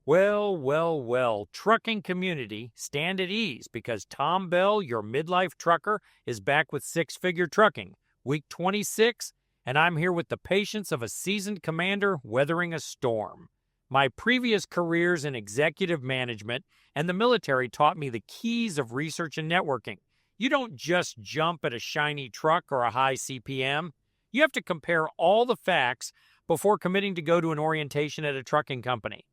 Well, well, well, trucking community, stand at ease because Tom Bell, your midlife trucker, is back with six-figure trucking, week 26, and I'm here with the patience of a seasoned commander weathering a storm. My previous careers in executive management and the military taught me the keys of research and networking. You don't just jump at a shiny truck or a high CPM. You have to compare all the facts before committing to go to an orientation at a trucking company.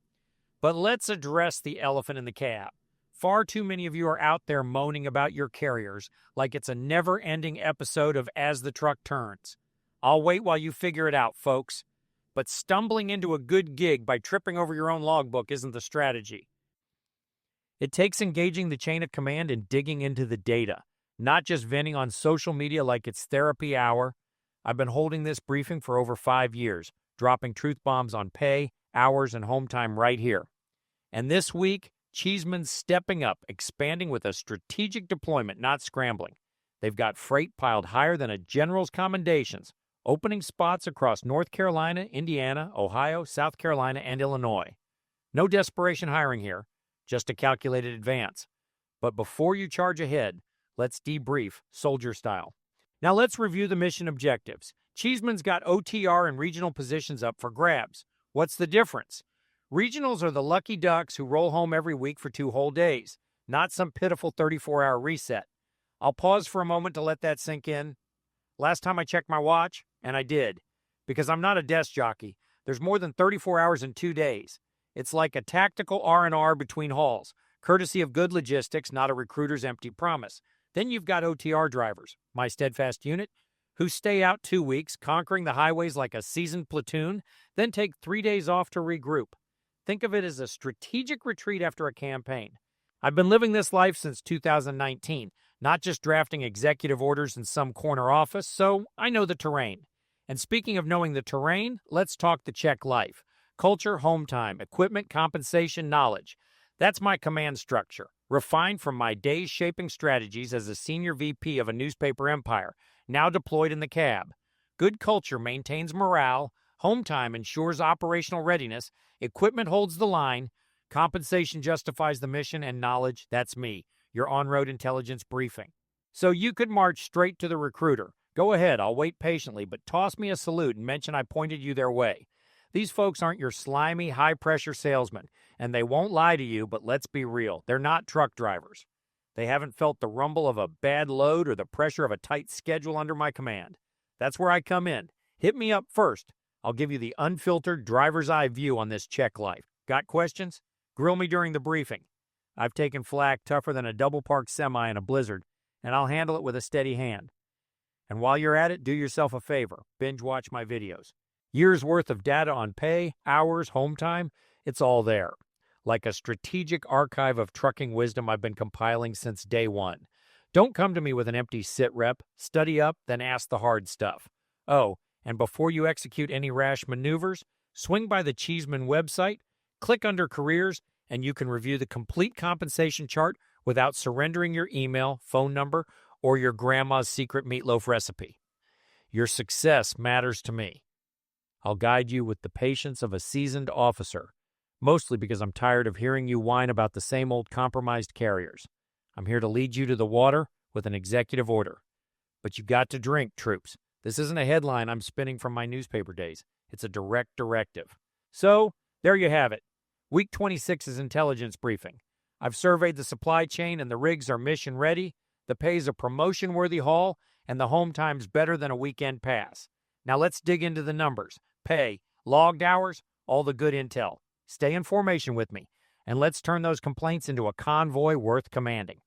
But let's address the elephant in the cab. Far too many of you are out there moaning about your carriers like it's a never-ending episode of As the Truck Turns. I'll wait while you figure it out, folks. But stumbling into a good gig by tripping over your own logbook isn't the strategy. It takes engaging the chain of command and digging into the data, not just venting on social media like it's therapy hour. I've been holding this briefing for over 5 years, dropping truth bombs on pay, hours, and home time right here. And this week, Cheeseman's stepping up, expanding with a strategic deployment, not scrambling. They've got freight piled higher than a general's commendations, opening spots across North Carolina, Indiana, Ohio, South Carolina, and Illinois. No desperation hiring here, just a calculated advance. But before you charge ahead, let's debrief, soldier style. Now let's review the mission objectives. Cheeseman's got OTR and regional positions up for grabs. What's the difference? Regionals are the lucky ducks who roll home every week for 2 whole days, not some pitiful 34-hour reset. I'll pause for a moment to let that sink in. Last time I checked my watch, and I did, because I'm not a desk jockey, there's more than 34 hours in 2 days. It's like a tactical R&R between hauls, courtesy of good logistics, not a recruiter's empty promise. Then you've got OTR drivers, my steadfast unit, who stay out 2 weeks, conquering the highways like a seasoned platoon, then take 3 days off to regroup. Think of it as a strategic retreat after a campaign. I've been living this life since 2019, not just drafting executive orders in some corner office, so I know the terrain. And speaking of knowing the terrain, let's talk the check life. Culture, home time, equipment, compensation, knowledge. That's my command structure, refined from my days shaping strategies as a senior VP of a newspaper empire, now deployed in the cab. Good culture maintains morale, home time ensures operational readiness, equipment holds the line, compensation justifies the mission, and knowledge, that's me, your on-road intelligence briefing. So you could march straight to the recruiter. Go ahead, I'll wait patiently, but toss me a salute and mention I pointed you their way. These folks aren't your slimy, high-pressure salesmen, and they won't lie to you, but let's be real, they're not truck drivers. They haven't felt the rumble of a bad load or the pressure of a tight schedule under my command. That's where I come in. Hit me up first. I'll give you the unfiltered driver's eye view on this check life. Got questions? Grill me during the briefing. I've taken flack tougher than a double-parked semi in a blizzard, and I'll handle it with a steady hand. And while you're at it, do yourself a favor. Binge watch my videos. Years worth of data on pay, hours, home time, it's all there. Like a strategic archive of trucking wisdom I've been compiling since day one. Don't come to me with an empty sit rep. Study up, then ask the hard stuff. Oh, and before you execute any rash maneuvers, swing by the Cheeseman website, click under Careers, and you can review the complete compensation chart without surrendering your email, phone number, or your grandma's secret meatloaf recipe. Your success matters to me. I'll guide you with the patience of a seasoned officer, mostly because I'm tired of hearing you whine about the same old compromised carriers. I'm here to lead you to the water with an executive order. But you got to drink, troops. This isn't a headline I'm spinning from my newspaper days. It's a direct directive. So, there you have it. Week 26's intelligence briefing. I've surveyed the supply chain and the rigs are mission ready. The pay's a promotion-worthy haul, and the home time's better than a weekend pass. Now let's dig into the numbers. Pay, logged hours, all the good intel. Stay in formation with me, and let's turn those complaints into a convoy worth commanding.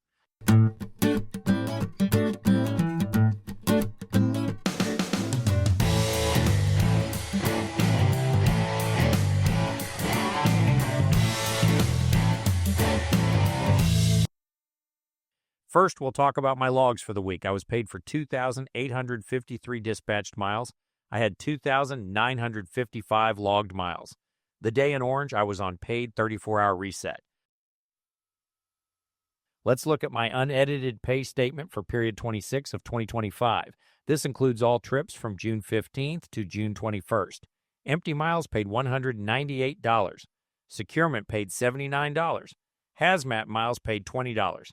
First, we'll talk about my logs for the week. I was paid for 2,853 dispatched miles. I had 2,955 logged miles. The day in orange, I was on paid 34-hour reset. Let's look at my unedited pay statement for period 26 of 2025. This includes all trips from June 15th to June 21st. Empty miles paid $198. Securement paid $79. Hazmat miles paid $20.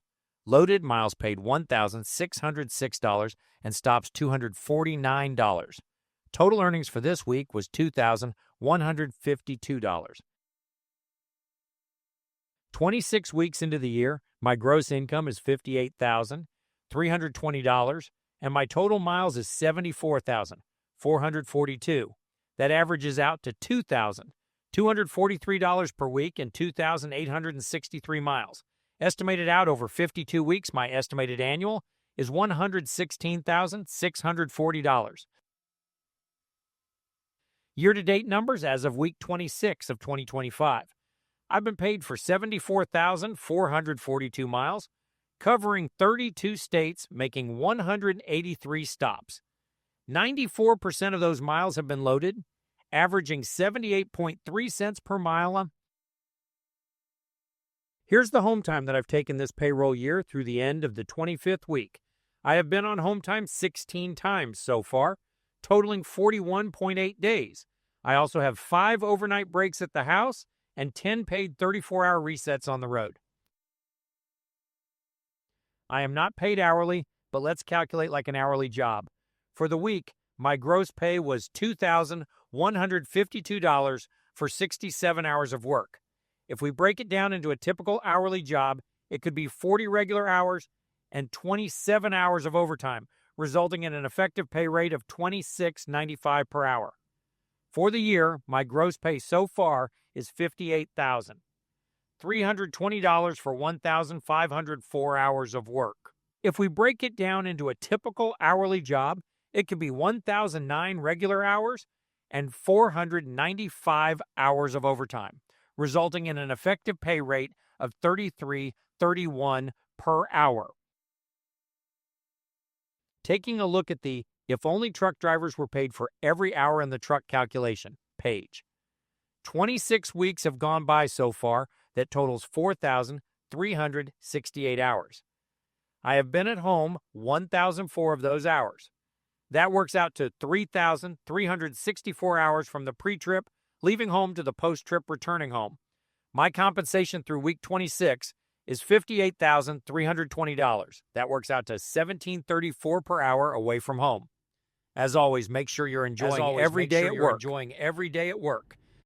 Loaded miles paid $1,606 and stops $249. Total earnings for this week was $2,152. 26 weeks into the year, my gross income is $58,320, and my total miles is 74,442. That averages out to $2,243 per week and 2,863 miles. Estimated out over 52 weeks, my estimated annual is $116,640. Year-to-date numbers as of week 26 of 2025. I've been paid for 74,442 miles, covering 32 states, making 183 stops. 94% of those miles have been loaded, averaging 78.3 cents per mile. Here's the home time that I've taken this payroll year through the end of the 25th week. I have been on home time 16 times so far, totaling 41.8 days. I also have 5 overnight breaks at the house and 10 paid 34-hour resets on the road. I am not paid hourly, but let's calculate like an hourly job. For the week, my gross pay was $2,152 for 67 hours of work. If we break it down into a typical hourly job, it could be 40 regular hours and 27 hours of overtime, resulting in an effective pay rate of $26.95 per hour. For the year, my gross pay so far is $58,320 for 1,504 hours of work. If we break it down into a typical hourly job, it could be 1,009 regular hours and 495 hours of overtime, resulting in an effective pay rate of $33.31 per hour. Taking a look at the if only truck drivers were paid for every hour in the truck calculation page. 26 weeks have gone by so far that totals 4,368 hours. I have been at home 1,004 of those hours. That works out to 3,364 hours from the pre-trip, leaving home to the post-trip returning home. My compensation through week 26 is $58,320. That works out to $1,734 per hour away from home. As always, make sure you're enjoying every day at work.